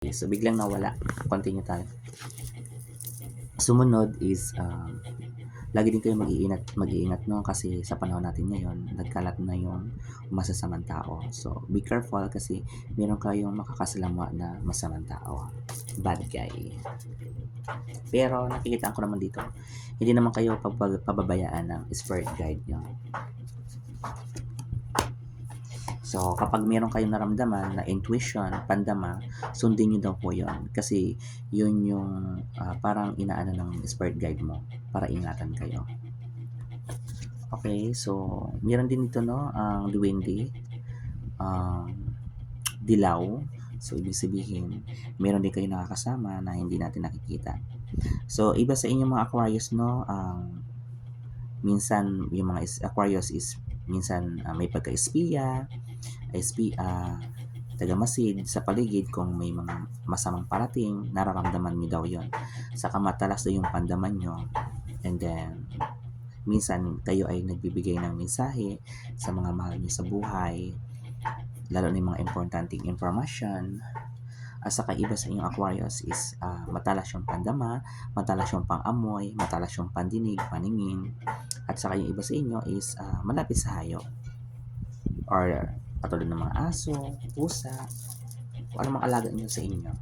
So, biglang nawala. Continue tayo. Sumunod is, lagi din kayo mag-iingat, no? Kasi sa panahon natin ngayon, nagkalat na yung masasamang tao. So, be careful kasi meron kayong makakasalamuha na masamang tao. Bad guy. Pero nakikita ko naman dito, hindi naman kayo pababayaan ng spirit guide nyo. So, kapag meron kayong naramdaman na intuition, pandama, sundin nyo daw po yun. Kasi, yun yung parang inaano ng spirit guide mo para ingatan kayo. Okay, so, meron din dito, no, ang duwende, dilaw. So, ibig sabihin, meron din kayo nakakasama na hindi natin nakikita. So, iba sa inyong mga Aquarius, no, minsan, yung mga Aquarius is, minsan, may pagka-espiya, tagamasid sa paligid kung may mga masamang parating, nararamdaman nyo daw yon. Saka matalas daw yung pandaman nyo. And then, minsan kayo ay nagbibigay ng mensahe sa mga mahal nyo sa buhay, lalo na yung mga importanteng information. At saka iba sa inyong Aquarius is matalas yung pandama, matalas yung pang-amoy, matalas yung pandinig, paningin. At saka yung iba sa inyo is malapit sa hayop. Or katulad ng mga aso, pusa, kung ano mang alaga nyo sa inyo,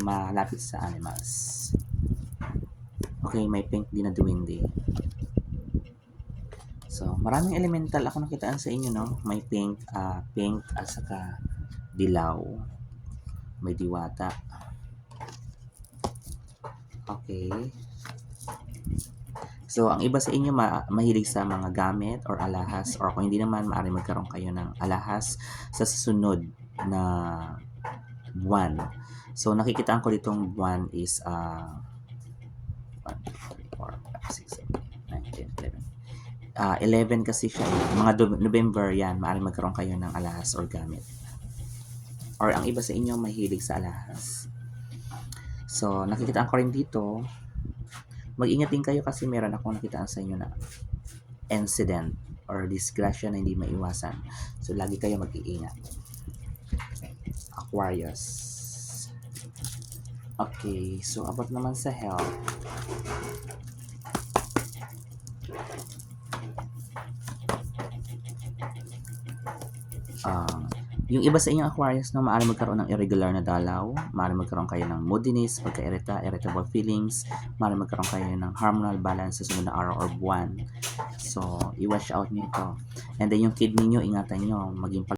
malapit sa animals. Okay, may pink din na duwende. So, maraming elemental ako nakitaan sa inyo, no? May pink at saka dilaw. May diwata. Okay. So, ang iba sa inyo mahilig sa mga gamit or alahas, or kung hindi naman, maaari magkaroon kayo ng alahas sa susunod na buwan. So, nakikitaan ko ditong buwan is 1, 2, 3, 4, 5, 6, 7, 8, 9, 10, 11. 11 kasi siya. Mga November yan, maaari magkaroon kayo ng alahas or gamit. Or ang iba sa inyo mahilig sa alahas. So, nakikitaan ko rin dito, mag-ingat din kayo kasi meron akong nakitaan sa inyo na incident or disgrasya na hindi maiwasan. So, lagi kayo mag-iingat. Aquarius. Okay, so about naman sa health. Yung iba sa inyong Aquarius, no, maaari magkaroon ng irregular na dalaw, maaari magkaroon kayo ng moodiness, irritable feelings, maaari magkaroon kayo ng hormonal balance sa sunod na araw or buwan. So, i-watch out nyo ito. And then yung kidney nyo, ingatan nyo, maging